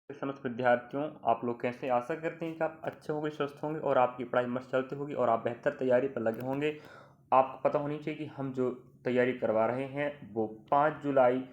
समस्त विद्यार्थियों, आप लोग कैसे? आशा करते हैं कि आप अच्छे होंगे, स्वस्थ होंगे और आपकी पढ़ाई मस्त चलती होगी और आप बेहतर तैयारी पर लगे होंगे। आपको पता होनी चाहिए कि हम जो तैयारी करवा रहे हैं वो 5 जुलाई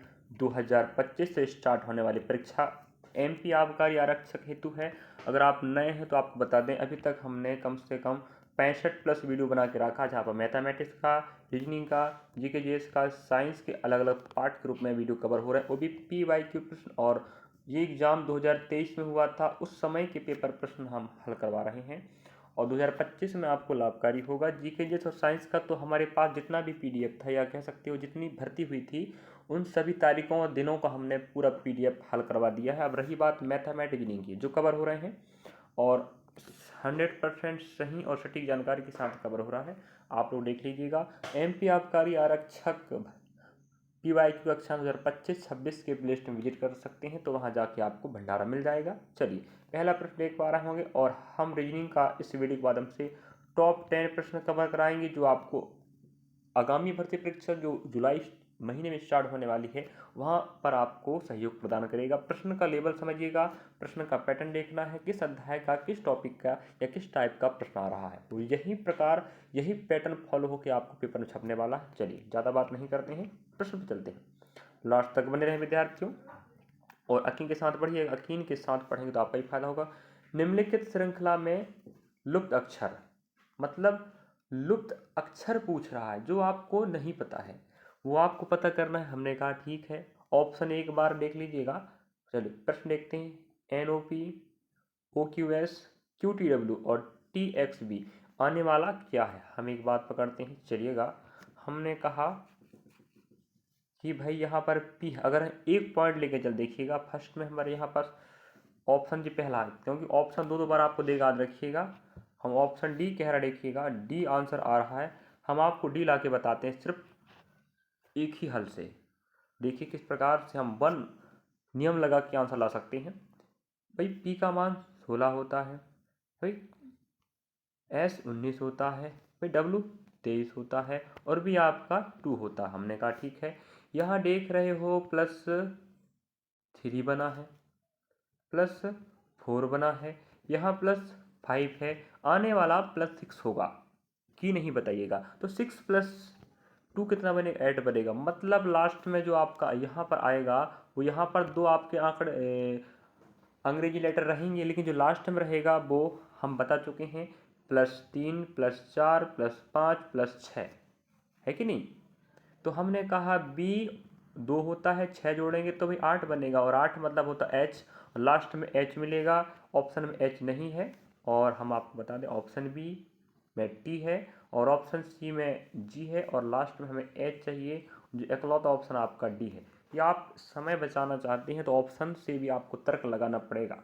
2025 से स्टार्ट होने वाली परीक्षा एमपी आबकारी आरक्षक हेतु है। अगर आप नए हैं तो आपको बता दें, अभी तक हमने कम से कम 65+ वीडियो बना के रखा, जहाँ पर मैथमेटिक्स का, रीजनिंग का, जीके जीएस का, साइंस के अलग अलग पार्ट के रूप में वीडियो कवर हो रहा है। वो भी PYQ प्रश्न, और ये एग्ज़ाम 2023 में हुआ था, उस समय के पेपर प्रश्न हम हल करवा रहे हैं और 2025 में आपको लाभकारी होगा। जीके जीएस और साइंस का तो हमारे पास जितना भी PDF था, या कह सकते हो जितनी भर्ती हुई थी, उन सभी तारीखों और दिनों का हमने पूरा PDF हल करवा दिया है। अब रही बात मैथमेटिक्स की, जो कवर हो रहे हैं और 100% सही और सटीक जानकारी के साथ कवर हो रहा है, आप लोग देख लीजिएगा। एमपी आबकारी आरक्षक PYQ कक्षा 2025-26 के प्ले लिस्ट में विजिट कर सकते हैं, तो वहाँ जाके आपको भंडारा मिल जाएगा। चलिए, पहला प्रश्न देख पा रहे होंगे और हम रीजनिंग का इस वीडियो के माध्यम से टॉप 10 प्रश्न कवर कराएंगे, जो आपको आगामी भर्ती परीक्षा जो जुलाई महीने में स्टार्ट होने वाली है, वहाँ पर आपको सहयोग प्रदान करेगा। प्रश्न का लेवल समझिएगा, प्रश्न का पैटर्न देखना है, किस अध्याय का, किस टॉपिक का या किस टाइप का प्रश्न आ रहा है। तो यही पैटर्न फॉलो होकर आपको पेपर में छपने वाला है। चलिए, ज़्यादा बात नहीं करते हैं, प्रश्न पर चलते हैं। लास्ट तक बने रहें विद्यार्थियों और यकीन के साथ पढ़िए। यकीन के साथ पढ़ेंगे तो आपका ही फायदा होगा। निम्नलिखित श्रृंखला में लुप्त अक्षर, मतलब लुप्त अक्षर पूछ रहा है जो आपको नहीं पता है, वो आपको पता करना है। हमने कहा ठीक है, ऑप्शन एक बार देख लीजिएगा। चलिए प्रश्न देखते हैं। NOP, OQS, QTW और TXB आने वाला क्या है, हम एक बात पकड़ते हैं। चलिएगा, हमने कहा कि भाई यहाँ पर P, अगर एक पॉइंट लेके चल देखिएगा, फर्स्ट में हमारे यहाँ पर ऑप्शन जी पहला है, क्योंकि ऑप्शन दो बार आपको देगा, याद रखिएगा। हम ऑप्शन डी कह रहा, देखिएगा डी आंसर आ रहा है। हम आपको डी ला के बताते हैं सिर्फ एक ही हल से। देखिए किस प्रकार से हम वन नियम लगा के आंसर ला सकते हैं। भाई पी का मान 16 होता है, भाई S 19 होता है, भाई W 23 होता है और भी आपका 2 होता है। हमने कहा ठीक है। यहाँ देख रहे हो +3 बना है, +4 बना है, यहाँ +5 है, आने वाला +6 होगा कि नहीं बताइएगा। तो 6+2 कितना बनेगा, 8 बनेगा। मतलब लास्ट में जो आपका यहाँ पर आएगा, वो यहाँ पर दो आपके आंकड़े अंग्रेजी लेटर रहेंगे, लेकिन जो लास्ट में रहेगा वो हम बता चुके हैं, +3, +4, +5, +6 है कि नहीं। तो हमने कहा B 2 होता है, 6 जोड़ेंगे तो भाई 8 बनेगा, और 8 मतलब होता H, और लास्ट में H मिलेगा। ऑप्शन में H नहीं है, और हम आपको बता दें ऑप्शन B में T है और ऑप्शन C में G है, और लास्ट में हमें H चाहिए, जो इकलौता ऑप्शन आपका D है। या आप समय बचाना चाहते हैं तो ऑप्शन से भी आपको तर्क लगाना पड़ेगा,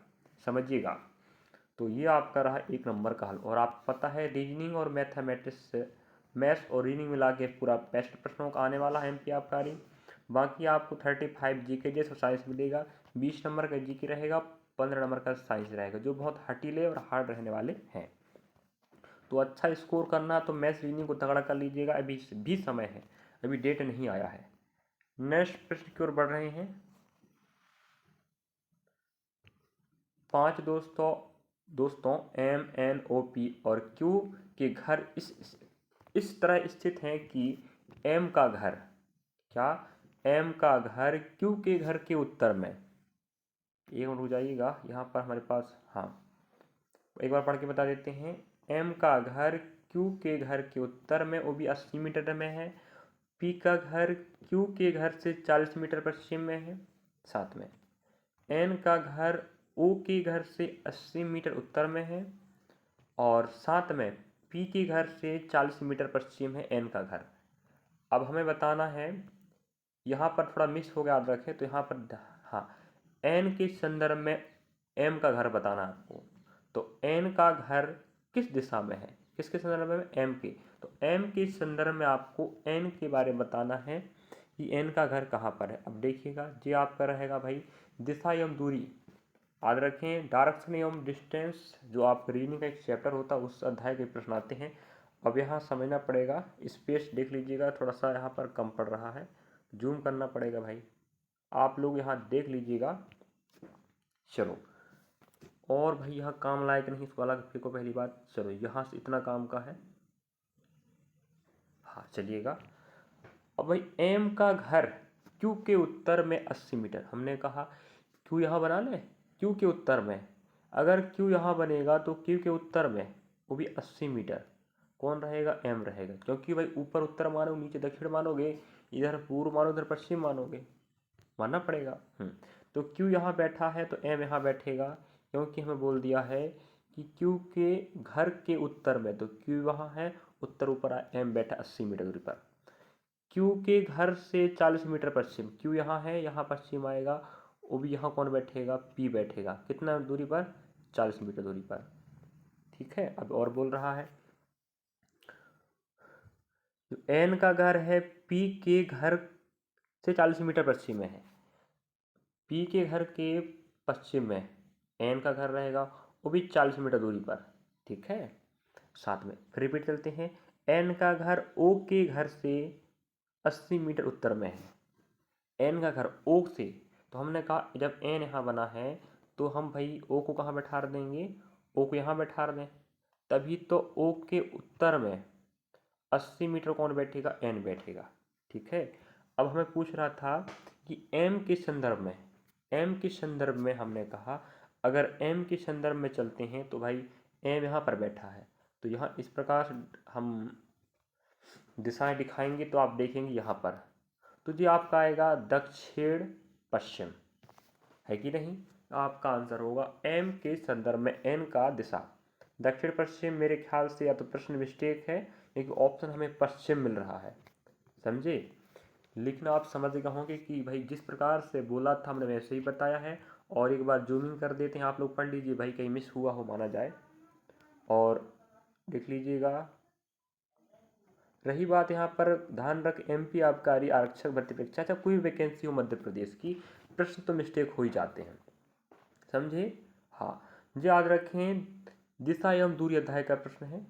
समझिएगा। तो ये आपका रहा एक नंबर का हल। और आपको पता है रीजनिंग और मैथमेटिक्स, मैथ्स और रीजनिंग मिला के पूरा बेस्ट प्रश्नों का आने वाला है एमपी आबकारी। बाकी आपको 35 जीके जैसे साइंस मिलेगा, 20 नंबर का जीके रहेगा, 15 नंबर का साइंस रहेगा, जो बहुत हटीले और हार्ड रहने वाले हैं। तो अच्छा स्कोर करना तो मैथ्स रीजनिंग को तगड़ा कर लीजिएगा, अभी भी समय है, अभी डेट नहीं आया है। नेक्स्ट प्रश्न की ओर बढ़ रहे हैं। 5 दोस्तों MNOP और Q के घर इस तरह स्थित हैं कि M का घर, क्या M का घर Q के घर के उत्तर में, एक मिनट रुक जाइएगा, यहाँ पर हमारे पास, हाँ एक बार पढ़ के बता देते हैं। M का घर Q के घर के उत्तर में, वो भी 80 मीटर में है। P का घर Q के घर से 40 मीटर पश्चिम में है। साथ में N का घर O के घर से 80 मीटर उत्तर में है, और साथ में P के घर से 40 मीटर पश्चिम है N का घर। अब हमें बताना है, यहाँ पर थोड़ा मिस हो गया, याद रखें। तो यहाँ पर हाँ, N के संदर्भ में M का घर बताना है आपको। तो N का घर किस दिशा में है, किसके संदर्भ में, M के। तो M के संदर्भ में आपको N के बारे में बताना है कि N का घर कहाँ पर है। अब देखिएगा, ये आपका रहेगा भाई दिशा एवं दूरी, याद रखें डायरेक्शन एवं डिस्टेंस, जो आप रीडिंग का एक चैप्टर होता है उस अध्याय के प्रश्न आते हैं। अब यहाँ समझना पड़ेगा, स्पेस देख लीजिएगा, थोड़ा सा यहाँ पर कम पड़ रहा है, जूम करना पड़ेगा भाई, आप लोग यहाँ देख लीजिएगा। चलो, और भाई यहाँ काम लायक नहीं, इसको अलग फेंको पहली बात। चलो यहाँ से इतना काम का है, हाँ चलिएगा। अब भाई एम का घर क्यू के उत्तर में 80 मीटर, हमने कहा क्यू यहाँ बना ले, क्यू के उत्तर में, अगर क्यू यहाँ बनेगा तो क्यू के उत्तर में वो भी 80 मीटर कौन रहेगा, एम रहेगा, क्योंकि भाई ऊपर उत्तर मानोगे, नीचे दक्षिण मानोगे, इधर पूर्व मानो उधर पश्चिम मानोगे, मानना पड़ेगा। तो क्यू यहाँ बैठा है तो एम यहाँ बैठेगा, क्योंकि हमें बोल दिया है कि क्यू के घर के उत्तर में, तो क्यू वहाँ है, उत्तर ऊपर आया, एम बैठा 80 मीटर दूरी पर। क्यू के घर से 40 मीटर पश्चिम, क्यू यहाँ है, यहाँ पश्चिम आएगा, वो भी यहाँ कौन बैठेगा, पी बैठेगा, कितना दूरी पर, 40 मीटर दूरी पर। ठीक है, अब और बोल रहा है, एन का घर है पी के घर से 40 मीटर पश्चिम में है, पी के घर के पश्चिम में एन का घर रहेगा, वो भी 40 मीटर दूरी पर। ठीक है, साथ में फिर रिपीट करते हैं, एन का घर ओ के घर से 80 मीटर उत्तर में है, एन का घर ओ से, तो हमने कहा जब एन यहाँ बना है तो हम भाई ओ को कहाँ बैठा देंगे, ओ को यहाँ बैठा दें, तभी तो ओ के उत्तर में 80 मीटर कौन बैठेगा, एन बैठेगा। ठीक है, अब हमें पूछ रहा था कि एम के संदर्भ में, एम के संदर्भ में हमने कहा अगर एम के संदर्भ में चलते हैं तो भाई एम यहाँ पर बैठा है, तो यहाँ इस प्रकार हम दिशाएं दिखाएंगे तो आप देखेंगे यहाँ पर, तो जी आपका आएगा दक्षिण पश्चिम, है कि नहीं, आपका आंसर होगा एम के संदर्भ में एन का दिशा दक्षिण पश्चिम। मेरे ख्याल से या तो प्रश्न मिस्टेक है, क्योंकि ऑप्शन हमें पश्चिम मिल रहा है, समझे, लिखना आप समझ गए होंगे कि भाई जिस प्रकार से बोला था हमने वैसे ही बताया है। और एक बार जूमिंग कर देते हैं, आप लोग पढ़ लीजिए भाई, कहीं मिस हुआ हो माना जाए, और देख लीजिएगा। रही बात यहाँ पर, ध्यान रख एमपी आबकारी आरक्षक भर्ती परीक्षा, चाहे कोई वैकेंसी हो मध्य प्रदेश की, प्रश्न तो मिस्टेक हो ही जाते हैं, समझे। हाँ, जो याद रखें, दिशा एवं दूरी अध्याय का प्रश्न है।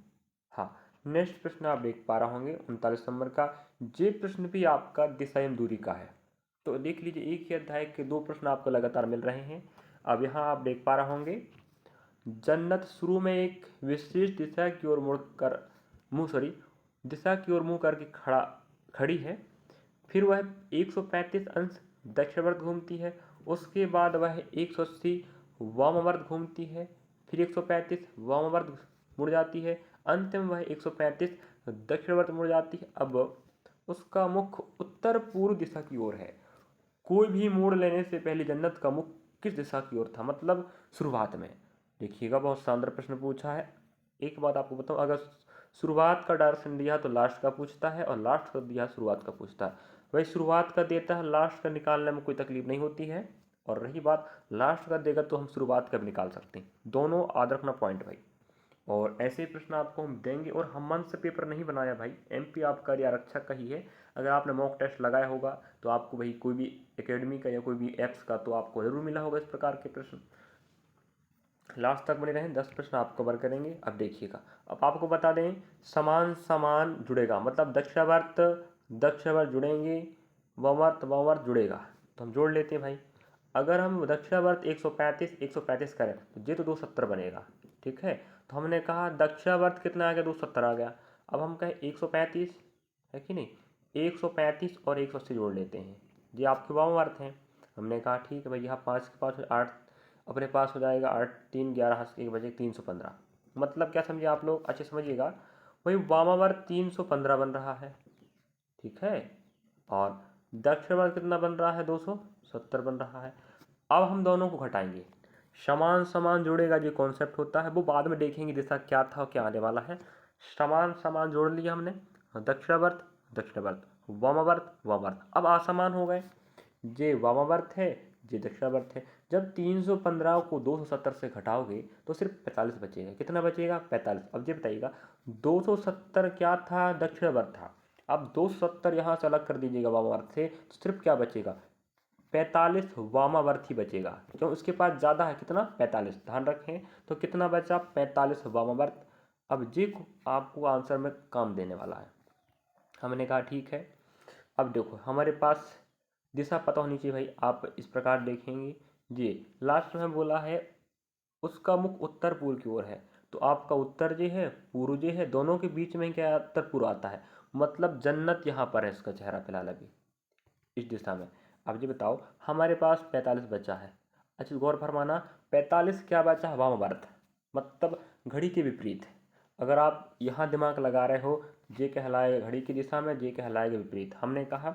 हाँ, नेक्स्ट प्रश्न आप देख पा रहे होंगे 39 नंबर का, ये प्रश्न भी आपका दिशा एवं दूरी का है, तो देख लीजिए एक ही अध्याय के दो प्रश्न आपको लगातार मिल रहे हैं। अब यहाँ आप देख पा रहे होंगे, जन्नत शुरू में एक विशेष दिशा की ओर मुड़कर दिशा की ओर मुंह करके खड़ी है, फिर वह 135 अंश दक्षिणावर्त घूमती है, उसके बाद वह 180 वामावर्त घूमती है, फिर 135 वामावर्त मुड़ जाती है, अंत में वह 135 दक्षिणावर्त मुड़ जाती है। अब उसका मुख उत्तर पूर्व दिशा की ओर है, कोई भी मोड़ लेने से पहले जन्नत का मुख किस दिशा की ओर था, मतलब शुरुआत में। देखिएगा बहुत शानदार प्रश्न पूछा है। एक बात आपको बताऊं, अगर शुरुआत का डायरेक्शन दिया तो लास्ट का पूछता है, और लास्ट का दिया शुरुआत का पूछता है। वही शुरुआत का देता है, लास्ट का निकालने में कोई तकलीफ नहीं होती है, और रही बात लास्ट का देगा तो हम शुरुआत का भी निकाल सकते हैं, दोनों याद रखना पॉइंट भाई। और ऐसे ही प्रश्न आपको हम देंगे, और हम मन से पेपर नहीं बनाया भाई, एमपी आबकारी आरक्षक का ही है। अगर आपने मॉक टेस्ट लगाया होगा तो आपको भाई कोई भी एकेडमी का या कोई भी ऐप्स का तो आपको जरूर मिला होगा इस प्रकार के प्रश्न। लास्ट तक बने रहें, 10 प्रश्न आप कवर करेंगे। अब देखिएगा, अब आपको बता दें, समान समान जुड़ेगा, मतलब दक्षिणावर्त जुड़ेंगे, वामावर्त जुड़ेगा, तो हम जोड़ लेते हैं भाई। अगर हम दक्षिणावर्त 135 करें तो ये तो 270 बनेगा। ठीक है, तो हमने कहा दक्षिणावर्त कितना आ गया, 270 आ गया। अब हम कहें 135 है कि नहीं, 135 और 180 जोड़ लेते हैं, ये आपके वामावर्त हैं। हमने कहा ठीक है भाई, यहाँ 5 के 5 8 अपने पास हो जाएगा, 8 3 11 1 बजे 315, मतलब क्या समझे आप लोग, अच्छे समझिएगा, वही वामावर्त 315 बन रहा है। ठीक है, और दक्षिणावर्त कितना बन रहा है, 270 बन रहा है। अब हम दोनों को घटाएंगे, समान समान जोड़ेगा, जो कॉन्सेप्ट होता है वो बाद में देखेंगे दिशा क्या था और क्या आने वाला है। समान समान जोड़ लिया हमने, दक्षिणावर्त वामावर्त, अब असमान हो गए, ये वामावर्त है, ये दक्षिणावर्त है। जब 315 को 270 से घटाओगे तो सिर्फ 45 बचेगा, कितना बचेगा, 45। अब ये बताइएगा 270 क्या था, दक्षिणावर्त था, अब 270 यहाँ से अलग कर दीजिएगा वामावर्त से, तो सिर्फ क्या बचेगा, 45 वामावर्त ही बचेगा, क्यों, उसके पास ज़्यादा है, कितना, 45, ध्यान रखें, तो कितना बचा, 45 वामावर्त। अब ये आपको आंसर में काम देने वाला है। हमने कहा ठीक है। अब देखो हमारे पास दिशा पता होनी चाहिए भाई, आप इस प्रकार देखेंगे जी लास्ट में बोला है उसका मुख उत्तर पूर्व की ओर है, तो आपका उत्तर जो है पूर्व जो है दोनों के बीच में क्या उत्तर पूर्व आता है, मतलब जन्नत यहाँ पर है इसका चेहरा फिलहाल अभी इस दिशा में। अब ये बताओ हमारे पास 45 बचा है। अच्छा गौर फरमाना 45 क्या बचा है, वामवर्त, मतलब घड़ी के विपरीत। अगर आप यहाँ दिमाग लगा रहे हो ये कहलाएगा घड़ी की दिशा में, ये कहलाएगा विपरीत। हमने कहा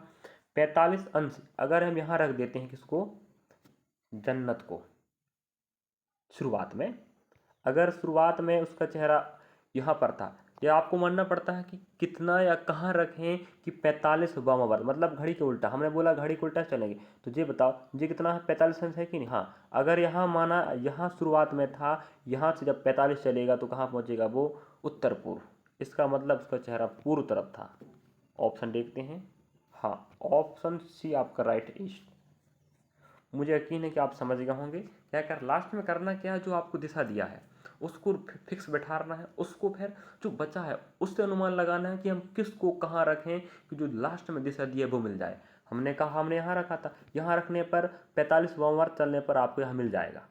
45 अंश अगर हम यहाँ रख देते हैं किसको, जन्नत को, शुरुआत में, अगर शुरुआत में उसका चेहरा यहाँ पर था, या आपको मानना पड़ता है कि कितना या कहाँ रखें कि 45 वामावर्त, मतलब घड़ी के उल्टा। हमने बोला घड़ी के उल्टा चलेंगे, तो ये बताओ ये कितना है, 45 अंश है कि नहीं। हाँ अगर यहाँ माना यहाँ शुरुआत में था, यहाँ से जब 45 चलेगा तो कहाँ पहुँचेगा वो, उत्तर पूर्व। इसका मतलब उसका चेहरा पूर्व तरफ था। ऑप्शन देखते हैं, हाँ ऑप्शन सी आपका राइट ईस्ट। मुझे यकीन है कि आप समझ गए होंगे क्या कर लास्ट में करना क्या है, जो आपको दिशा दिया है उसको फिक्स बैठाना है, उसको फिर जो बचा है उससे अनुमान लगाना है कि हम किसको कहाँ रखें कि जो लास्ट में दिशा दी है वो मिल जाए। हमने कहा हमने यहाँ रखा था, यहाँ रखने पर 45 वामवर्त चलने पर आपको यहाँ मिल जाएगा।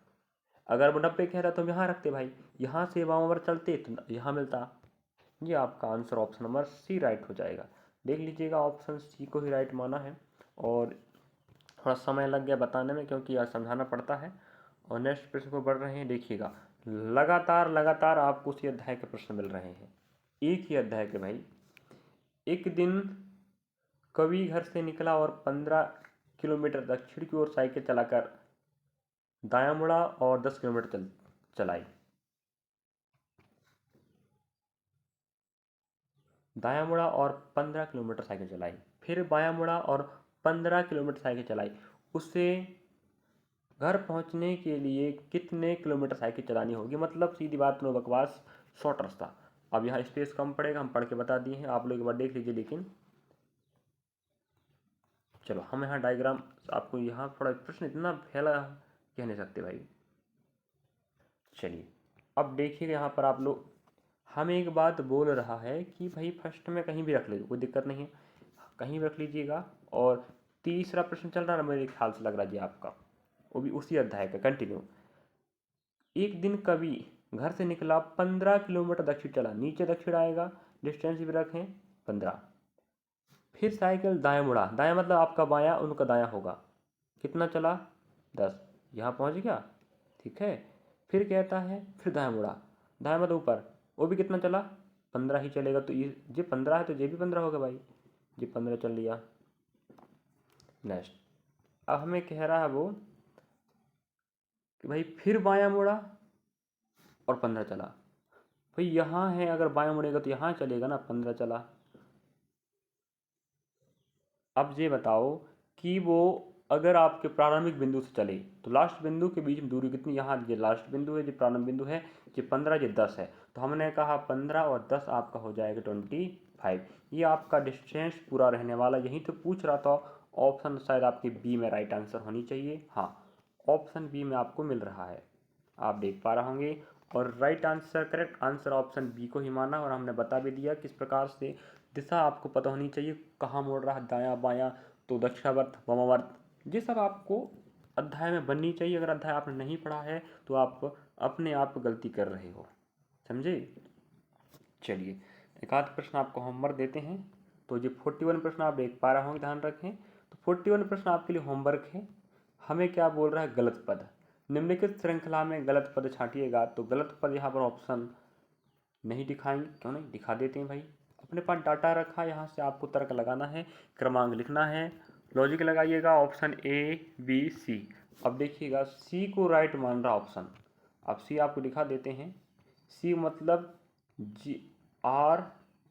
अगर वो 90 कह रहा तो हम यहाँ रखते भाई, यहाँ से वामवर्त चलते तो यहाँ मिलता। ये आपका answer option number C right हो जाएगा। देख लीजिएगा ऑप्शन सी को ही राइट माना है, और थोड़ा समय लग गया बताने में क्योंकि यार समझाना पड़ता है। और नेक्स्ट प्रश्न को बढ़ रहे हैं, देखिएगा लगातार लगातार आपको उसी अध्याय के प्रश्न मिल रहे हैं, एक ही अध्याय के भाई। एक दिन कवि घर से निकला और 15 किलोमीटर दक्षिण की ओर साइकिल चलाकर दायां मुड़ा और 10 किलोमीटर चलाई। दायां मुड़ा और 15 किलोमीटर साइकिल चलाई, फिर बायां मुड़ा और 15 किलोमीटर साइकिल चलाई। उसे घर पहुंचने के लिए कितने किलोमीटर साइकिल चलानी होगी, मतलब सीधी बात नो बकवास, शॉर्ट रास्ता। अब यहाँ स्पेस कम पड़ेगा, हम पढ़ के बता दिए हैं, आप लोग एक बार देख लीजिए। लेकिन चलो हम यहाँ डायग्राम, आपको यहाँ थोड़ा प्रश्न इतना फैला कह नहीं सकते भाई। चलिए अब देखिएगा यहाँ पर आप लोग, हम एक बात बोल रहा है कि भाई फर्स्ट में कहीं भी रख लीजिए, कोई दिक्कत नहीं है, कहीं भी रख लीजिएगा। और तीसरा प्रश्न चल रहा है मेरे ख्याल से लग रहा है जी आपका, वो भी उसी अध्याय का कंटिन्यू। एक दिन कवि घर से निकला, 15 किलोमीटर दक्षिण चला, नीचे दक्षिण आएगा, डिस्टेंस भी रखें 15। फिर साइकिल दाएं मुड़ा, दाएं मतलब आपका बायां उनका दायां होगा, कितना चला 10, यहाँ पहुँच गया, ठीक है। फिर कहता है फिर दाएं मुड़ा, दाएं मतलब ऊपर, वो भी कितना चला 15 ही चलेगा, तो ये 15 है तो ये भी 15 होगा भाई, ये 15 चल लिया। नेक्स्ट अब हमें कह रहा है वो कि भाई फिर बायां मुड़ा और 15 चला। भाई यहाँ है, अगर बायां मुड़ेगा तो यहाँ चलेगा ना, 15 चला। अब ये बताओ कि वो अगर आपके प्रारंभिक बिंदु से चले तो लास्ट बिंदु के बीच में दूरी कितनी, यहाँ ये लास्ट बिंदु है, ये प्रारंभ बिंदु है, ये 15, ये 10 है, तो हमने कहा 15 और 10 आपका हो जाएगा 25। ये आपका डिस्टेंस पूरा रहने वाला, यही तो पूछ रहा था। ऑप्शन शायद आपके बी में राइट आंसर होनी चाहिए, हाँ ऑप्शन बी में आपको मिल रहा है, आप देख पा रहे होंगे। और right answer, correct answer option B को ही माना, और हमने बता भी दिया किस प्रकार से दिशा आपको पता होनी चाहिए, कहाँ मोड़ रहा है, दायां बायां, तो दक्षिणावर्त वामावर्त, ये सब आपको अध्याय में बननी चाहिए। अगर अध्याय आपने नहीं पढ़ा है तो आप अपने आप गलती कर रहे हो, समझे। चलिए एक आध प्रश्न आपको होमवर्क देते हैं। तो ये 41 प्रश्न आप देख पा रहे होंगे, ध्यान रखें। तो 41 प्रश्न आपके लिए होमवर्क है। हमें क्या बोल रहा है, गलत पद, निम्नलिखित श्रृंखला में गलत पद छांटिएगा। तो गलत पद यहाँ पर ऑप्शन नहीं दिखाएंगे, क्यों नहीं दिखा देते हैं भाई, अपने पास डाटा रखा है, यहाँ से आपको तर्क लगाना है, क्रमांक लिखना है, लॉजिक लगाइएगा, ऑप्शन ए बी सी। अब देखिएगा सी को राइट मान रहा ऑप्शन, अब सी आपको दिखा देते हैं। सी मतलब जी आर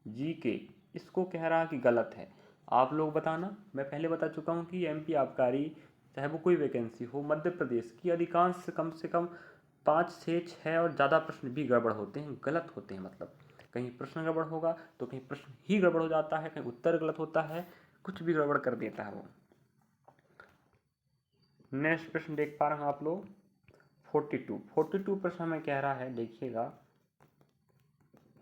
जी के, इसको कह रहा कि गलत है। आप लोग बताना, मैं पहले बता चुका हूँ कि एमपी आबकारी चाहे वो कोई वैकेंसी हो, मध्य प्रदेश की अधिकांश से कम 5 से 6 और ज़्यादा प्रश्न भी गड़बड़ होते हैं, गलत होते हैं, मतलब कहीं प्रश्न गड़बड़ होगा तो कहीं प्रश्न ही गड़बड़ हो जाता है, कहीं उत्तर गलत होता है, कुछ भी गड़बड़ कर देता है वो। नेक्स्ट प्रश्न देख पा रहे हैं आप लोग, 42 प्रश्न हमें कह रहा है, देखिएगा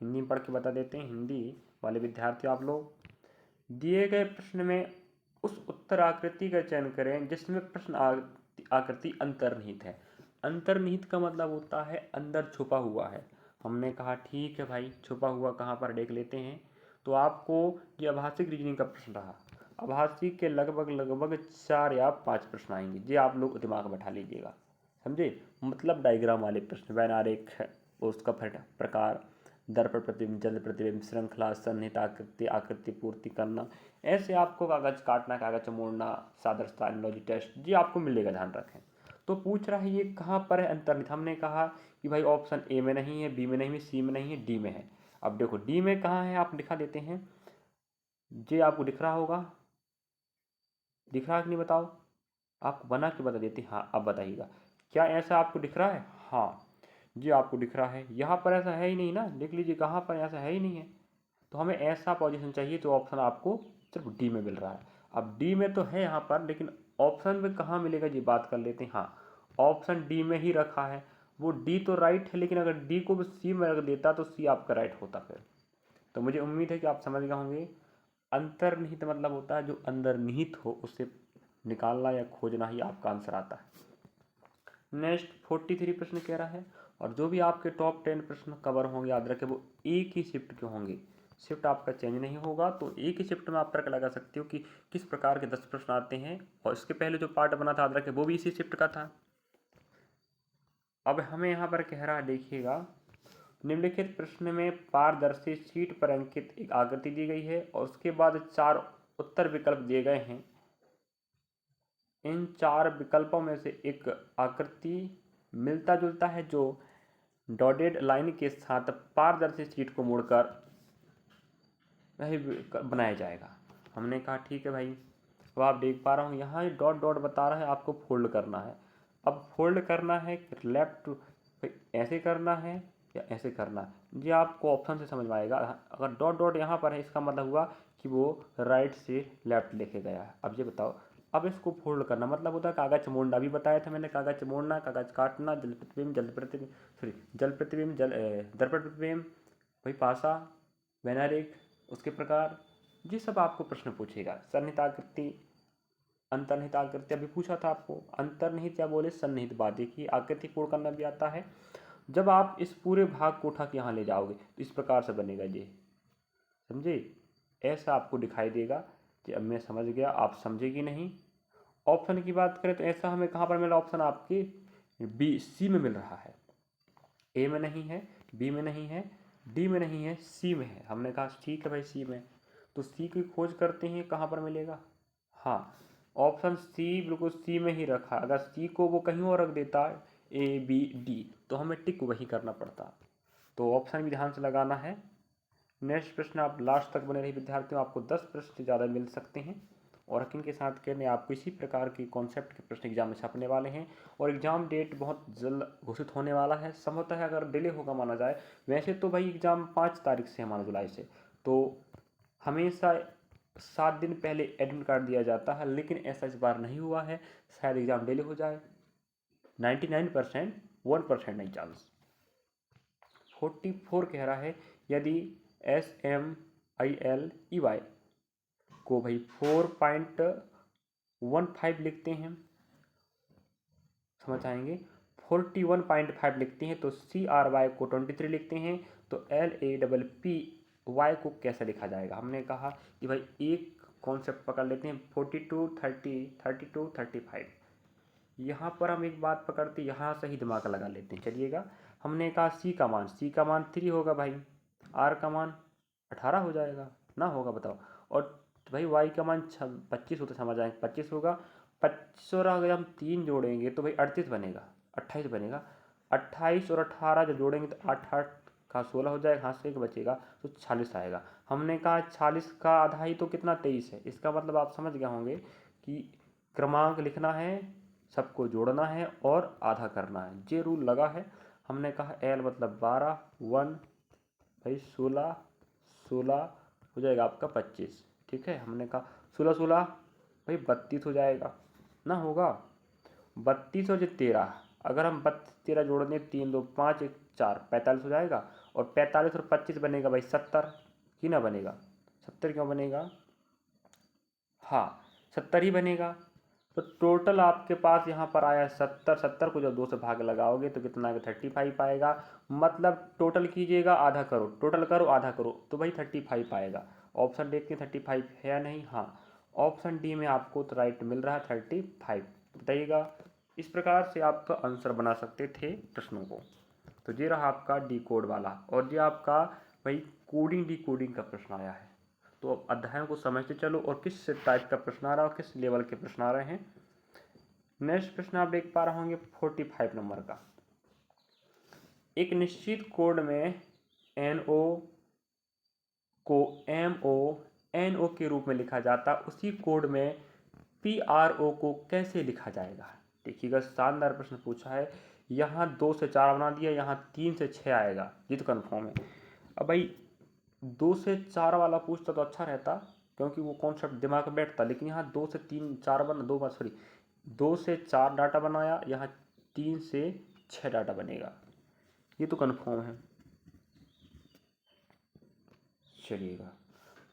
हिंदी में पढ़ के बता देते हैं, हिंदी वाले विद्यार्थी आप लोग। दिए गए प्रश्न में उस उत्तर आकृति का चयन करें जिसमें प्रश्न आकृति अंतर्निहित है। अंतर्निहित का मतलब होता है अंदर छुपा हुआ है। हमने कहा ठीक है भाई, छुपा हुआ कहाँ पर देख लेते हैं। तो आपको ये आभासिक रीजनिंग का प्रश्न रहा। आभासी के लगभग 4 या 5 प्रश्न आएंगे, ये आप लोग दिमाग में बैठा लीजिएगा, समझे। मतलब डायग्राम वाले प्रश्न, वैन आरेख, उसका प्रकार, दर्पण प्रतिबिंब, जल प्रतिबिंब, श्रृंखला, सन्निहित आकृति, आकृति पूर्ति करना, ऐसे आपको कागज काटना, कागज मोड़ना, सादृश्यता, एनालॉजी टेस्ट, ये आपको मिलेगा, ध्यान रखें। तो पूछ रहा है ये कहाँ पर है अंतर्निहित। हमने कहा कि भाई ऑप्शन ए में नहीं है, बी में नहीं है, सी में नहीं है, डी में है। अब देखो डी में कहाँ है, आप दिखा देते हैं, ये आपको दिख रहा होगा, दिख रहा है कि नहीं बताओ, आपको बना के बता देते हैं। हाँ अब बताइएगा, क्या ऐसा आपको दिख रहा है? हाँ जी आपको दिख रहा है। यहाँ पर ऐसा है ही नहीं ना, देख लीजिए कहाँ पर ऐसा है ही नहीं है। तो हमें ऐसा पोजीशन चाहिए जो ऑप्शन आपको सिर्फ डी में मिल रहा है। अब डी में तो है यहाँ पर, लेकिन ऑप्शन में कहाँ मिलेगा ये बात कर लेते हैं। हाँ ऑप्शन डी में ही रखा है, वो डी तो राइट है, लेकिन अगर डी को भी सी में रख देता तो सी आपका राइट होता फिर। तो मुझे उम्मीद है कि आप समझ गए होंगे। अंतर्निहित मतलब होता है जो अंदर निहित हो, उससे निकालना या खोजना ही आपका आंसर आता है। नेक्स्ट 43 प्रश्न कह रहा है, और जो भी आपके टॉप 10 प्रश्न कवर होंगे याद रखें वो एक ही शिफ्ट के होंगे, शिफ्ट आपका चेंज नहीं होगा। तो एक ही शिफ्ट में आप तर्क लगा सकते हो कि किस प्रकार के 10 प्रश्न आते हैं, और इसके पहले जो पार्ट बना था याद रखें वो भी इसी शिफ्ट का था। अब हमें यहाँ पर कह रहा है, देखिएगा, निम्नलिखित प्रश्न में पारदर्शी शीट पर अंकित एक आकृति दी गई है और उसके बाद 4 उत्तर विकल्प दिए गए हैं। इन 4 विकल्पों में से एक आकृति मिलता जुलता है जो डॉटेड लाइन के साथ पारदर्शी शीट को मोड़कर वही बनाया जाएगा। हमने कहा ठीक है भाई। अब आप देख पा रहा हूँ यहाँ डॉट डॉट बता रहा है आपको फोल्ड करना है। अब फोल्ड करना है लेफ्ट ऐसे करना है या ऐसे करना है, ये आपको ऑप्शन से समझ में आएगा। अगर डॉट डॉट यहाँ पर है इसका मतलब हुआ कि वो राइट से लेफ्ट लेके गया है। अब ये बताओ, अब इसको फोल्ड करना मतलब होता है कागज मोड़ना, भी बताया था मैंने, कागज मोड़ना, कागज काटना, जल प्रतिबिंब, दर्पण प्रतिबिंब, वही पासा, वैनारेख, उसके प्रकार, ये सब आपको प्रश्न पूछेगा। सन्निहित आकृति, अंतर्निहित आकृति अभी पूछा था आपको, अंतर्निहित या बोले सन्निहित बात देखिए, आकृति पूर्ण करना भी आता है। जब आप इस पूरे भाग को उठा के यहाँ ले जाओगे तो इस प्रकार से बनेगा ये, समझे, ऐसा आपको दिखाई देगा कि अब मैं समझ गया, आप समझे कि नहीं। ऑप्शन की बात करें तो ऐसा हमें कहाँ पर मिला ऑप्शन, आपके बी सी में मिल रहा है। ए में नहीं है, बी में नहीं है, डी में नहीं है, सी में है। हमने कहा ठीक है भाई सी में, तो सी की खोज करते हैं कहाँ पर मिलेगा। हाँ ऑप्शन सी बिल्कुल सी में ही रखा। अगर सी को वो कहीं और रख देता ए बी डी तो हमें टिक वही करना पड़ता। तो ऑप्शन भी ध्यान से लगाना है। नेक्स्ट प्रश्न, आप लास्ट तक बने रहिए विद्यार्थियों, आपको 10 प्रश्न से ज़्यादा मिल सकते हैं। और यकीन के साथ कहने आपको इसी प्रकार की कॉन्सेप्ट के प्रश्न एग्जाम में छपने वाले हैं और एग्ज़ाम डेट बहुत जल्द घोषित होने वाला है। संभवतः है अगर डिले होगा माना जाए, वैसे तो भाई एग्ज़ाम 5 तारीख से है माना जुलाई से, तो हमेशा 7 दिन पहले एडमिट कार्ड दिया जाता है, लेकिन ऐसा इस बार नहीं हुआ है, शायद एग्ज़ाम डिले हो जाए। 99% 1% नहीं चांस। 44 कह रहा है, यदि SMILEY को भाई 4.15 लिखते हैं, समझ आएंगे, 41.5 लिखते हैं तो CRY को 23 लिखते हैं तो LAPPY को कैसे लिखा जाएगा। हमने कहा कि भाई एक कॉन्सेप्ट पकड़ लेते हैं, 42, 30, 32, 35। यहाँ पर हम एक बात पकड़ते, यहाँ से ही दिमाग लगा लेते हैं, चलिएगा। हमने कहा C का मान 3 होगा भाई, R का मान 18 हो जाएगा ना, होगा बताओ। और भाई Y का मान 25 होता, समझ आएंगे 25 होगा। 25 और अगर हम 3 जोड़ेंगे तो भाई 38 बनेगा, 28 बनेगा। 28 और 18 जब जोड़ेंगे तो 8 8 का 16 हो जाएगा, यहाँ से एक बचेगा तो 46 आएगा। हमने कहा 46 का आधा ही तो कितना 23 है। इसका मतलब आप समझ गए होंगे कि क्रमांक लिखना है, सबको जोड़ना है और आधा करना है, ये रूल लगा है। हमने कहा L मतलब 12, 1 भाई 16, 16 हो जाएगा आपका 25, ठीक है। हमने कहा 16 16 भाई 32 हो जाएगा ना, होगा 32 और 13, अगर हम 13 जोड़ दें 3 2 5 1 4 45 हो जाएगा। और 45 और 25 बनेगा भाई 70, कि ना बनेगा 70, क्यों बनेगा, हाँ 70 ही बनेगा। तो टोटल आपके पास यहाँ पर आया 70। 70 को जब 2 से भाग लगाओगे तो कितना आएगा? 35 आएगा। मतलब टोटल कीजिएगा आधा करो, टोटल करो आधा करो, तो भाई 35 आएगा। ऑप्शन देखते हैं 35 है या नहीं। हाँ, ऑप्शन डी में आपको तो राइट मिल रहा है 35। बताइएगा। इस प्रकार से आप आंसर बना सकते थे प्रश्नों को। तो ये रहा आपका डी कोड वाला, और ये आपका भाई कोडिंग डी कोडिंग का प्रश्न आया है। तो अब अध्यायों को समझते चलो और किस टाइप का प्रश्न आ रहा है और किस लेवल के प्रश्न आ रहे हैं। नेक्स्ट प्रश्न आप देख पा रहे होंगे 45 नंबर का। एक निश्चित कोड में NO को MONO के रूप में लिखा जाता, उसी कोड में PRO को कैसे लिखा जाएगा? देखिएगा, शानदार प्रश्न पूछा है। यहाँ 2 से 4 बना दिया, यहाँ 3 से 6 आएगा, ये तो कन्फर्म है। अब भाई 2 से 4 वाला पूछता तो अच्छा रहता, क्योंकि वो कॉन्सेप्ट दिमाग में बैठता, लेकिन यहाँ 2 से 3 4 बना 2 से 4 डाटा बनाया, यहाँ 3 से 6 डाटा बनेगा, ये तो कन्फर्म है। चलिएगा,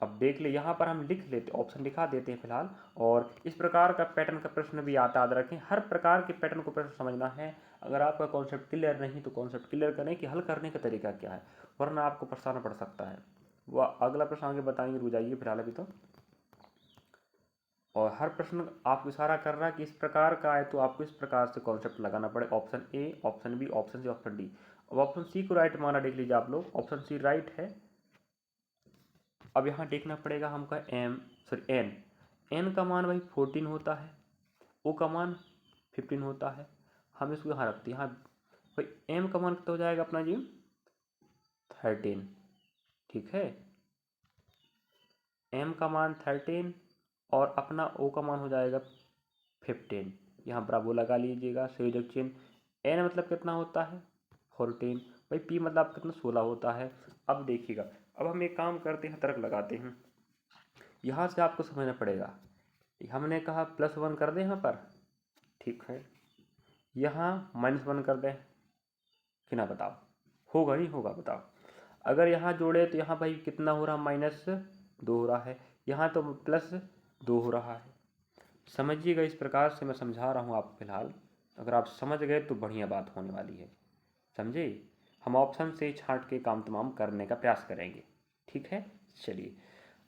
अब देख ले, यहाँ पर हम लिख लेते, ऑप्शन दिखा देते हैं फिलहाल। और इस प्रकार का पैटर्न का प्रश्न भी आता, याद रखें, हर प्रकार के पैटर्न को प्रश्न समझना है। अगर आपका कॉन्सेप्ट क्लियर नहीं तो कॉन्सेप्ट क्लियर करें कि हल करने का तरीका क्या है, वरना आपको परेशान पड़ सकता है। वह अगला प्रश्न आगे बताएंगे, रुक जाइए फिलहाल अभी तो। और हर प्रश्न आपको इशारा कर रहा है कि इस प्रकार का है तो आपको इस प्रकार से कॉन्सेप्ट लगाना पड़े। Option A, option B, option C, option D. अब ऑप्शन सी को राइट माना, देख लीजिए आप लोग, ऑप्शन सी राइट है। अब यहाँ देखना पड़ेगा हमका एन का मान भाई 14 होता है, ओ का मान 15 होता है। हम इसको यहाँ रखते हैं। यहाँ भाई एम का मान कितना हो जाएगा अपना जी? 13। ठीक है, एम का मान 13 और अपना ओ का मान हो जाएगा 15। यहाँ बराबर लगा लीजिएगा, संयोजक चिन्ह। एन मतलब कितना होता है? 14। भाई पी मतलब कितना? 16 होता है। अब देखिएगा, अब हम एक काम करते हैं, तर्क लगाते हैं। यहाँ से आपको समझना पड़ेगा, हमने कहा +1 कर दें यहाँ पर, ठीक है, यहाँ -1 कर दें कि ना? बताओ, होगा नहीं होगा? बताओ। अगर यहाँ जोड़े तो यहाँ भाई कितना हो रहा? -2 हो रहा है। यहाँ तो +2 हो रहा है। समझिएगा, इस प्रकार से मैं समझा रहा हूँ आपको फिलहाल। अगर आप समझ गए तो बढ़िया बात होने वाली है, समझे। हम ऑप्शन से छांट के काम तमाम करने का प्रयास करेंगे, ठीक है। चलिए,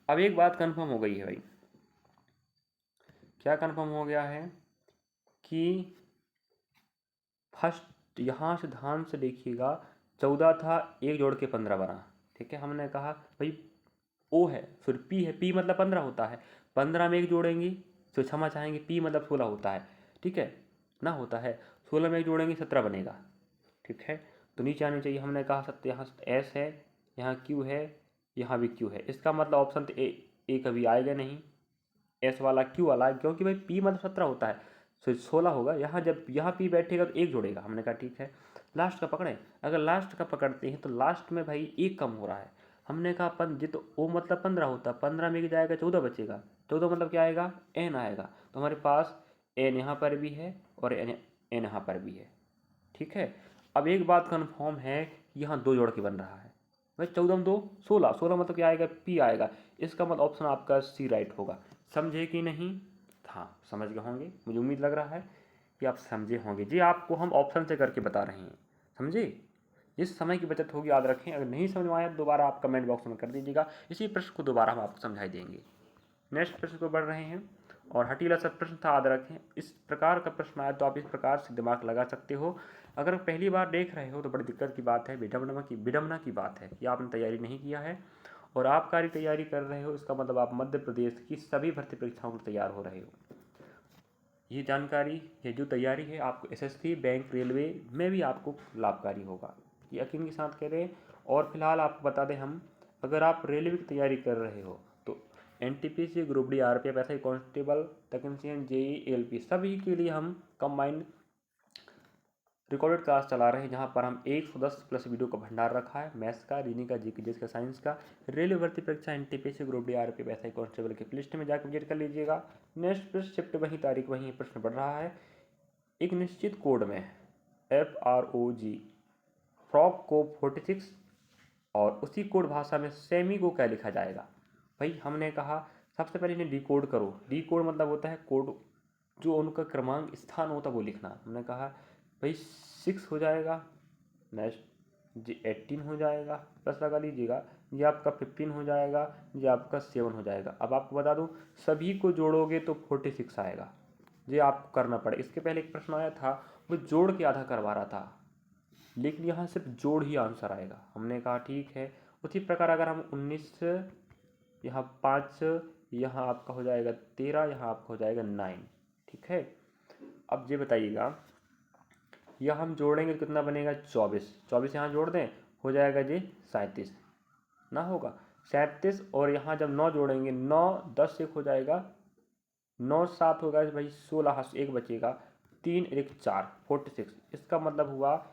अब एक बात कंफर्म हो गई है भाई। क्या कंफर्म हो गया है? कि फर्स्ट यहाँ से ध्यान से देखिएगा, 14 था, एक जोड़ के 15 बना, ठीक है। हमने कहा भाई ओ है, फिर पी है, पी मतलब 15 होता है, 15 में एक जोड़ेंगे तो क्षमा चाहेंगे, पी मतलब 16 होता है, ठीक है ना? होता है 16 में एक जोड़ेंगे 17 बनेगा, ठीक है। तो नीचे आनी चाहिए। हमने कहा सत्य, यहाँ एस है, यहाँ क्यू है, यहाँ भी क्यू है। इसका मतलब ऑप्शन तो ए कभी आएगा नहीं, एस वाला क्यू वाला, क्योंकि भाई पी मतलब 17 होता है, तो 16 होगा। यहाँ जब यहाँ पी बैठेगा तो एक जोड़ेगा। हमने कहा ठीक है, लास्ट का पकड़े। अगर लास्ट का पकड़ते हैं तो लास्ट में भाई एक कम हो रहा है। हमने कहा तो ओ मतलब 15 होता, 15 में जाएगा 14 बचेगा, 14 मतलब क्या आएगा? एन आएगा। तो हमारे पास एन यहाँ पर भी है और एन यहाँ पर भी है, ठीक है। अब एक बात कन्फर्म है, यहाँ 2 जोड़ के बन रहा है भाई, 14 में 2 16, 16 मतलब क्या आएगा? पी आएगा। इसका मतलब ऑप्शन आपका सी राइट होगा। समझे कि नहीं? हाँ, समझ गए होंगे, मुझे उम्मीद लग रहा है कि आप समझे होंगे जी। आपको हम ऑप्शन से करके बता रहे हैं, समझे। इस समय की बचत होगी, याद रखें। अगर नहीं समझ में आया दोबारा आप कमेंट बॉक्स में कर दीजिएगा, इसी प्रश्न को दोबारा हम आपको समझाई देंगे। नेक्स्ट प्रश्न को बढ़ रहे हैं, और हटीला सा प्रश्न था, याद रखें। इस प्रकार का प्रश्न आया तो आप इस प्रकार से दिमाग लगा सकते हो। अगर पहली बार देख रहे हो तो बड़ी दिक्कत की बात है, विडम्बना की बात है कि आपने तैयारी नहीं किया है और आप कार्य तैयारी कर रहे हो। इसका मतलब आप मध्य प्रदेश की सभी भर्ती परीक्षाओं में तैयार हो रहे हो। ये जानकारी, ये जो तैयारी है, आपको एसएससी, बैंक, रेलवे में भी आपको लाभकारी होगा, ये यकीन के साथ कह रहे हैं। और फिलहाल आपको बता दें हम, अगर आप रेलवे की तैयारी कर रहे हो तो NTPC, group D, RPF, SI constable, technician, JE, LP सभी के लिए हम कंबाइंड रिकॉर्डेड क्लास चला रहे हैं, जहां पर हम 110+ वीडियो का भंडार रखा है। मैथ्स का, रीजनिंग का, जीके का, साइंस का। रेलवे भर्ती परीक्षा, NTPC, group D, RPF, SI constable के प्लेलिस्ट में जाकर विजिट कर लीजिएगा। नेक्स्ट प्रश्न, शिफ्ट वही, तारीख वही, प्रश्न बढ़ रहा है। एक निश्चित कोड में FROG, फ्रॉग को 46 और उसी कोड भाषा में सेमी को क्या लिखा जाएगा? भाई हमने कहा सबसे पहले इन्हें डिकोड करो। डिकोड मतलब होता है कोड जो उनका क्रमांक स्थान होता वो लिखना। हमने कहा भाई 6 हो जाएगा, नेक्स्ट जी 18 हो जाएगा, प्लस लगा लीजिएगा, ये आपका 15 हो जाएगा, ये आपका 7 हो जाएगा। अब आपको बता दूं सभी को जोड़ोगे तो 46 आएगा, ये आपको करना पड़े। इसके पहले एक प्रश्न आया था वो जोड़ के आधा करवा रहा था, लेकिन यहाँ सिर्फ जोड़ ही आंसर आएगा। हमने कहा ठीक है। उसी प्रकार अगर हम 19, यहाँ 5, यहाँ आपका हो जाएगा 13, यहाँ आपका हो जाएगा 9, ठीक है। अब ये बताइएगा यह हम जोड़ेंगे तो कितना बनेगा 24, 24 यहाँ जोड़ दें हो जाएगा जी 37 ना होगा 37, और यहाँ जब 9 जोड़ेंगे 9 10 1 हो जाएगा 9 7 होगा भाई 16, एक बचेगा 3 1 4 46। इसका मतलब हुआ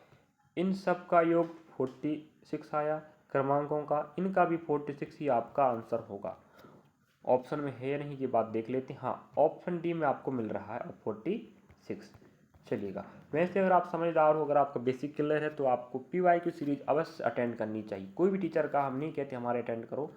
इन सब का योग 46 आया, क्रमांकों का इनका भी 46 ही आपका आंसर होगा। ऑप्शन में है या नहीं ये बात देख लेते हैं। हाँ ऑप्शन डी में आपको मिल रहा है 46। चलिएगा, वैसे अगर आप समझदार हो, अगर आपका बेसिक क्लियर है तो आपको PYQ सीरीज अवश्य अटेंड करनी चाहिए। कोई भी टीचर का हम नहीं कहते हमारे अटेंड करो,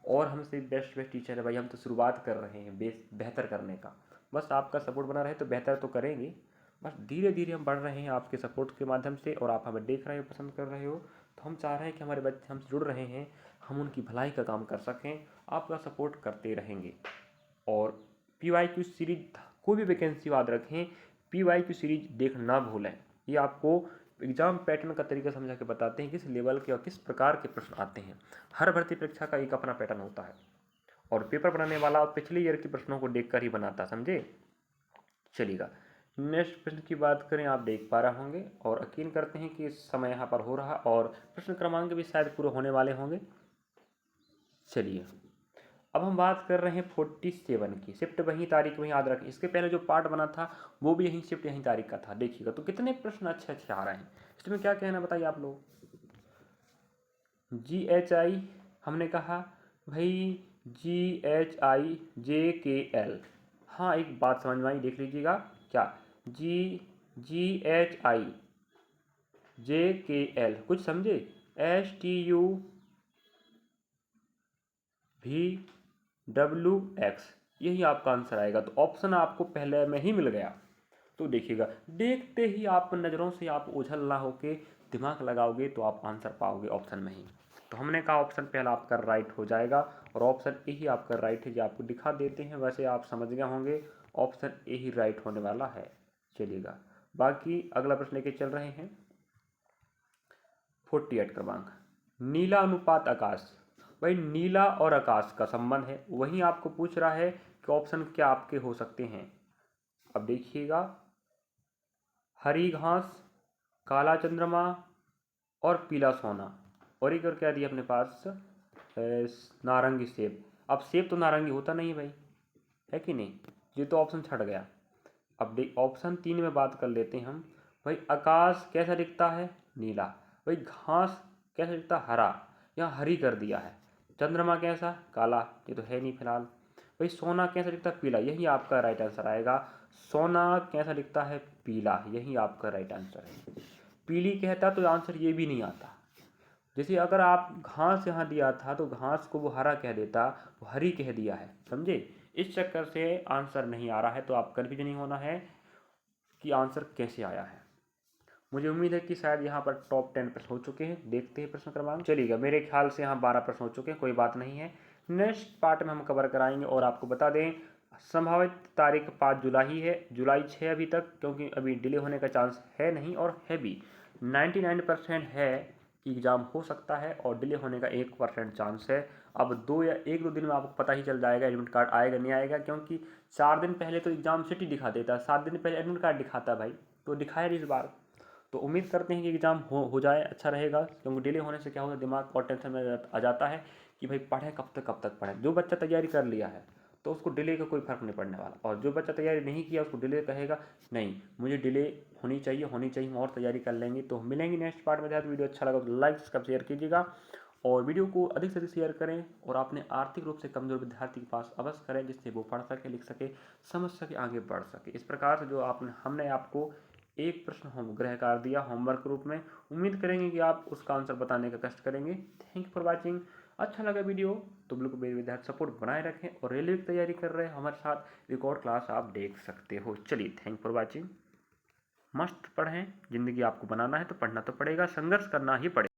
और हमसे बेस्ट टीचर है भाई, हम तो शुरुआत कर रहे हैं बेहतर करने का। बस आपका सपोर्ट बना रहे तो बेहतर तो करेंगे, बस धीरे धीरे हम बढ़ रहे हैं आपके सपोर्ट के माध्यम से, और आप हमें देख रहे हो, पसंद कर रहे हो, तो हम चाह रहे हैं कि हमारे बच्चे हमसे जुड़ रहे हैं, हम उनकी भलाई का काम कर सकें, आपका सपोर्ट करते रहेंगे। और PYQ सीरीज कोई भी वैकेंसी याद रखें, PYQ सीरीज देखना ना भूलें। ये आपको एग्जाम पैटर्न का तरीका समझा के बताते हैं किस लेवल के और किस प्रकार के प्रश्न आते हैं। हर भर्ती परीक्षा का एक अपना पैटर्न होता है, और पेपर बनाने वाला पिछले ईयर के प्रश्नों को देखकर ही बनाता, समझे। चलिएगा, नेक्स्ट प्रश्न की बात करें, आप देख पा रहे होंगे और यकीन करते हैं कि समय यहाँ पर हो रहा, और प्रश्न क्रमांक भी शायद पूरे होने वाले होंगे। चलिए, अब हम बात कर रहे हैं 47 की। शिफ्ट वही, तारीख वही, याद रखें। इसके पहले जो पार्ट बना था वो भी यही शिफ्ट यही तारीख का था। देखिएगा तो कितने प्रश्न अच्छे अच्छे आ रहे हैं। इसमें क्या कहना बताइए आप लोग। GHI हमने कहा भाई GHIJKL। हाँ एक बात समझ में आई, देख लीजिएगा क्या GHIJKL कुछ समझे। STUVWX यही आपका आंसर आएगा। तो ऑप्शन आपको पहले में ही मिल गया। तो देखिएगा, देखते ही आप नज़रों से आप ओझल ना होके दिमाग लगाओगे तो आप आंसर पाओगे ऑप्शन में ही। तो हमने कहा ऑप्शन पहला आपका राइट हो जाएगा, और ऑप्शन ए ही आपका राइट है। जो आपको दिखा देते हैं, वैसे आप समझ गए होंगे ऑप्शन ए ही राइट होने वाला है। चलिएगा, बाकी अगला प्रश्न लेके चल रहे हैं 48 क्रमांक। नीला अनुपात आकाश। भाई नीला और आकाश का संबंध है, वही आपको पूछ रहा है कि ऑप्शन क्या आपके हो सकते हैं। अब देखिएगा, हरी घास, काला चंद्रमा और पीला सोना, और एक और क्या दिया अपने पास नारंगी सेब। अब सेब तो नारंगी होता नहीं भाई, है कि नहीं, ये तो ऑप्शन छट गया। अब देख ऑप्शन 3 में बात कर लेते हैं हम। भाई आकाश कैसा दिखता है, नीला। भाई घास कैसा दिखता है, हरा, यहाँ हरी कर दिया है। चंद्रमा कैसा, काला, ये तो है नहीं फिलहाल। भाई सोना कैसा दिखता है, पीला, यही आपका राइट आंसर आएगा। सोना कैसा दिखता है, पीला, यही आपका राइट आंसर है। पीली कहता तो आंसर ये भी नहीं आता। जैसे अगर आप घास यहाँ दिया था तो घास को वो हरा कह देता, वो हरी कह दिया है, समझे। इस चक्कर से आंसर नहीं आ रहा है, तो आप कन्फ्यूज नहीं होना है कि आंसर कैसे आया है। मुझे उम्मीद है कि शायद यहाँ पर टॉप 10 प्रश्न हो चुके हैं। देखते हैं प्रश्न क्रमांक। चलिएगा, मेरे ख्याल से यहाँ 12 प्रश्न हो चुके हैं, कोई बात नहीं है। नेक्स्ट पार्ट में हम कवर कराएंगे, और आपको बता दें संभावित तारीख 5 जुलाई है, जुलाई 6 अभी तक, क्योंकि अभी डिले होने का चांस है नहीं, और है भी 99% है कि एग्ज़ाम हो सकता है, और डिले होने का 1% चांस है। अब 2 या 1-2 दिन में आपको पता ही चल जाएगा एडमिट कार्ड आएगा नहीं आएगा, क्योंकि 4 दिन पहले तो एग्ज़ाम सिटी दिखा देता है, 7 दिन पहले एडमिट कार्ड दिखाता है भाई, तो दिखाया नहीं इस बार। तो उम्मीद करते हैं कि एग्ज़ाम हो जाए, अच्छा रहेगा, क्योंकि डिले होने से क्या होता है दिमाग और टेंशन में आ जाता है कि भाई पढ़े कब तक पढ़े। जो बच्चा तैयारी कर लिया है तो उसको डिले का कोई फ़र्क नहीं पड़ने वाला, और जो बच्चा तैयारी नहीं किया उसको डिले कहेगा नहीं मुझे डिले होनी चाहिए, हम और तैयारी कर लेंगे। तो मिलेंगे नेक्स्ट पार्ट में। तो वीडियो अच्छा लगा तो लाइक सब्सक्राइब शेयर कीजिएगा, और वीडियो को अधिक से अधिक शेयर करें, और अपने आर्थिक रूप से कमज़ोर विद्यार्थी के पास अवश्य करें, जिससे वो पढ़ सके, लिख सके, समझ सके, आगे बढ़ सके। इस प्रकार से जो हमने आपको एक प्रश्न होम गृह कार्य दिया होमवर्क रूप में, उम्मीद करेंगे कि आप उसका आंसर बताने का कष्ट करेंगे। Thank you for watching. अच्छा लगा वीडियो तो बिल्कुल मेरे विद्यार्थी सपोर्ट बनाए रखें, और रेलवे की तैयारी कर रहे हैं हमारे साथ रिकॉर्ड क्लास आप देख सकते हो। चलिए, थैंक फॉर वॉचिंग। मस्त पढ़ें, ज़िंदगी आपको बनाना है तो पढ़ना तो पड़ेगा, संघर्ष करना ही पड़ेगा।